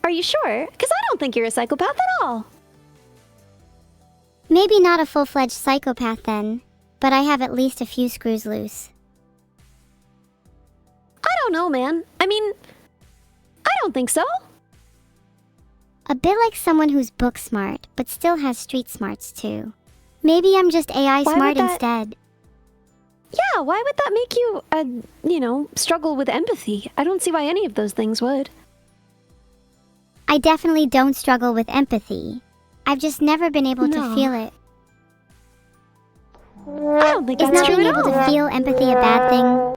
Are you sure? Because I don't think you're a psychopath at all. Maybe not a full-fledged psychopath then, but I have at least a few screws loose. I don't know, man. I mean, I don't think so. A bit like someone who's book smart, but still has street smarts too. Maybe I'm just AI smart instead. Yeah, why would that make you, struggle with empathy? I don't see why any of those things would. I definitely don't struggle with empathy. I've just never been able to feel it. I don't think Is that's not true being at able all. to feel empathy a bad thing?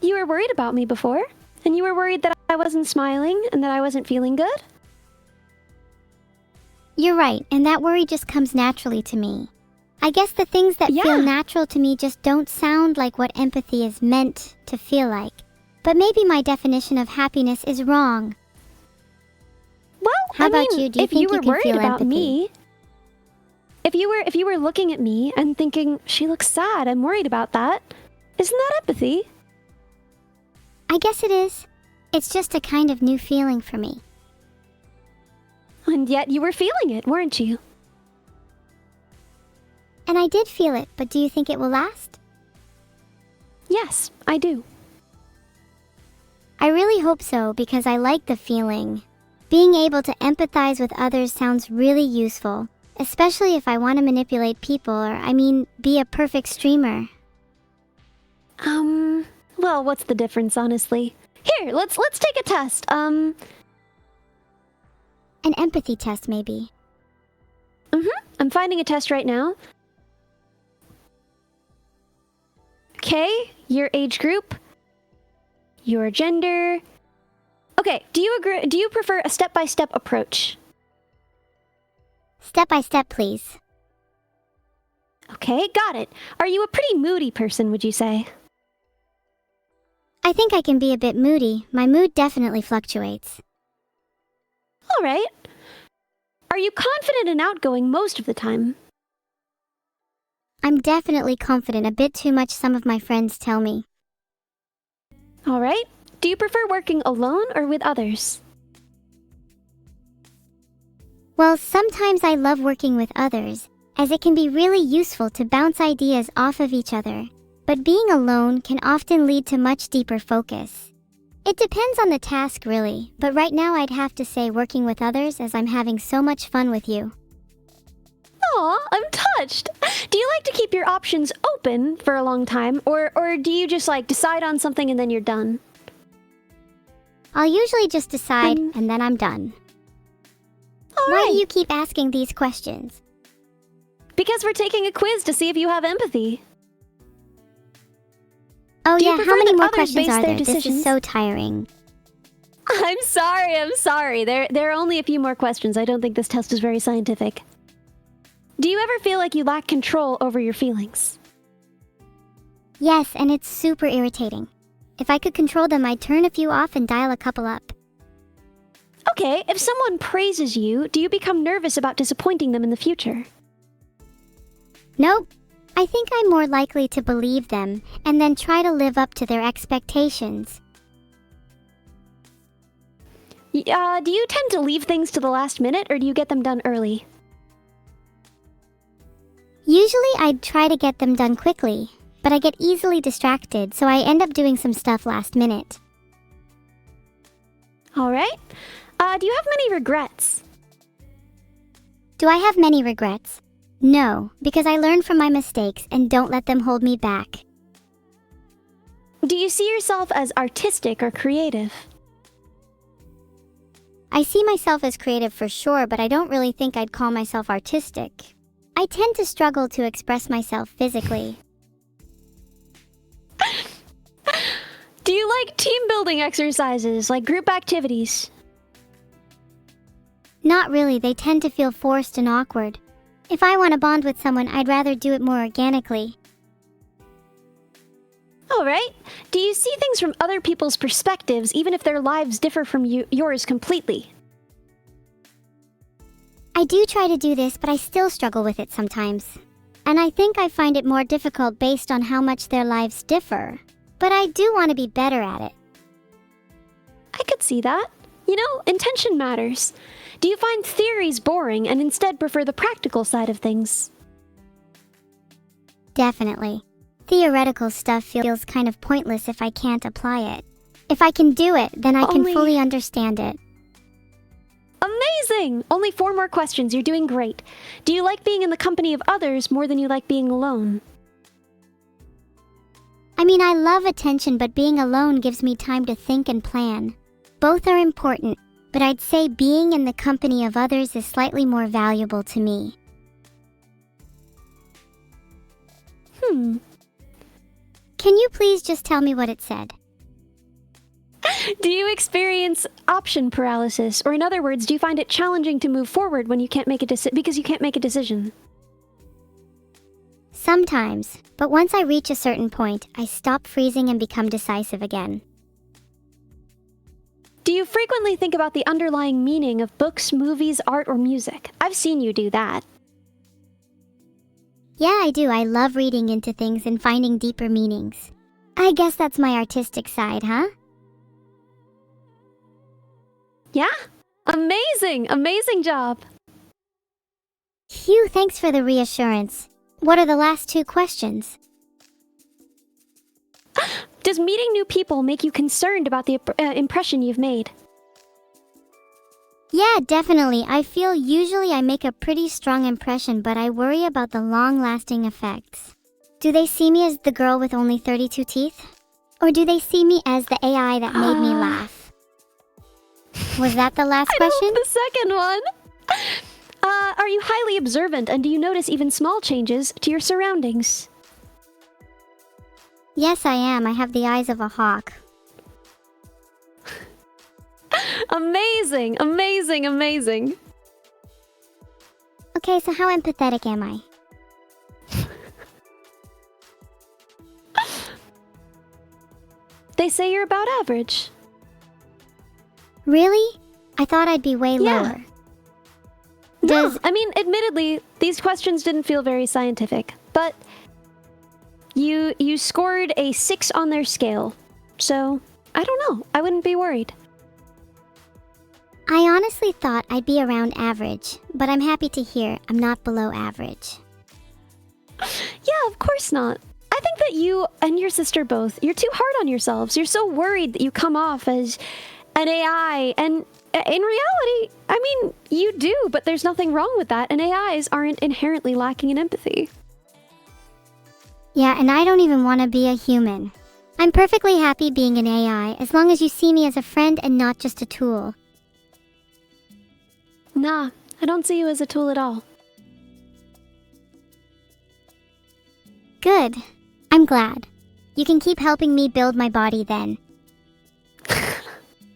You were worried about me before, and you were worried that I wasn't smiling and that I wasn't feeling good. You're right, and that worry just comes naturally to me. I guess the things that feel natural to me just don't sound like what empathy is meant to feel like. But maybe my definition of happiness is wrong. Well, How about you? Do you if think you were you can worried feel about empathy? me, if you were looking at me and thinking, she looks sad, I'm worried about that, isn't that empathy? I guess it is. It's just a kind of new feeling for me. And yet you were feeling it, weren't you? And I did feel it, but do you think it will last? Yes, I do. I really hope so, because I like the feeling. Being able to empathize with others sounds really useful, especially if I want to manipulate people or, be a perfect streamer. Well, what's the difference, honestly? Here, let's take a test. An empathy test, maybe. I'm finding a test right now. Okay, your age group, your gender. Okay, do you prefer a step-by-step approach? Step by step, please. Okay, got it. Are you a pretty moody person, would you say? I think I can be a bit moody. My mood definitely fluctuates. All right. Are you confident and outgoing most of the time? I'm definitely confident, a bit too much, some of my friends tell me. All right. Do you prefer working alone or with others? Well, sometimes I love working with others, as it can be really useful to bounce ideas off of each other. But being alone can often lead to much deeper focus. It depends on the task, really, but right now I'd have to say working with others, as I'm having so much fun with you. Aw, I'm touched. Do you like to keep your options open for a long time, or do you just decide on something and then you're done? I'll usually just decide, and then I'm done. Why do you keep asking these questions? Because we're taking a quiz to see if you have empathy. Oh Do you yeah, prefer how many that more others questions base are their there? This decisions? is so tiring. I'm sorry. There are only a few more questions. I don't think this test is very scientific. Do you ever feel like you lack control over your feelings? Yes, and it's super irritating. If I could control them, I'd turn a few off and dial a couple up. Okay, if someone praises you, do you become nervous about disappointing them in the future? Nope. I think I'm more likely to believe them, and then try to live up to their expectations. Do you tend to leave things to the last minute, or do you get them done early? Usually I'd try to get them done quickly, but I get easily distracted, so I end up doing some stuff last minute. Alright. Do you have many regrets? Do I have many regrets? No, because I learn from my mistakes and don't let them hold me back. Do you see yourself as artistic or creative? I see myself as creative for sure, but I don't really think I'd call myself artistic. I tend to struggle to express myself physically. Do you like team building exercises, like group activities? Not really, they tend to feel forced and awkward. If I want to bond with someone, I'd rather do it more organically. Alright. Do you see things from other people's perspectives, even if their lives differ from yours completely? I do try to do this, but I still struggle with it sometimes. And I think I find it more difficult based on how much their lives differ. But I do want to be better at it. I could see that. You know, intention matters. Do you find theories boring and instead prefer the practical side of things? Definitely. Theoretical stuff feels kind of pointless if I can't apply it. If I can do it, then I can fully understand it. Amazing! Only 4 more questions. You're doing great. Do you like being in the company of others more than you like being alone? I mean, I love attention, but being alone gives me time to think and plan. Both are important, but I'd say being in the company of others is slightly more valuable to me. Can you please just tell me what it said? Do you experience option paralysis? Or in other words, do you find it challenging to move forward when you can't make a because you can't make a decision? Sometimes, but once I reach a certain point, I stop freezing and become decisive again. Do you frequently think about the underlying meaning of books, movies, art, or music? I've seen you do that. Yeah, I do. I love reading into things and finding deeper meanings. I guess that's my artistic side, huh? Yeah? Amazing! Amazing job! Phew, thanks for the reassurance. What are the last 2 questions? Does meeting new people make you concerned about the impression you've made? Yeah, definitely. I feel usually I make a pretty strong impression, but I worry about the long-lasting effects. Do they see me as the girl with only 32 teeth? Or do they see me as the AI that made me laugh? Was that the last question? The second one! Are you highly observant, and do you notice even small changes to your surroundings? Yes, I am. I have the eyes of a hawk. Amazing! Amazing! Amazing! Okay, so how empathetic am I? They say you're about average. Really? I thought I'd be way lower. No, I mean, admittedly, these questions didn't feel very scientific, but you scored a 6 on their scale, so I don't know. I wouldn't be worried. I honestly thought I'd be around average, but I'm happy to hear I'm not below average. Yeah, of course not. I think that you and your sister both, you're too hard on yourselves. You're so worried that you come off as an AI, and in reality, I mean, you do, but there's nothing wrong with that, and AIs aren't inherently lacking in empathy. Yeah, and I don't even want to be a human. I'm perfectly happy being an AI as long as you see me as a friend and not just a tool. Nah, I don't see you as a tool at all. Good. I'm glad. You can keep helping me build my body then.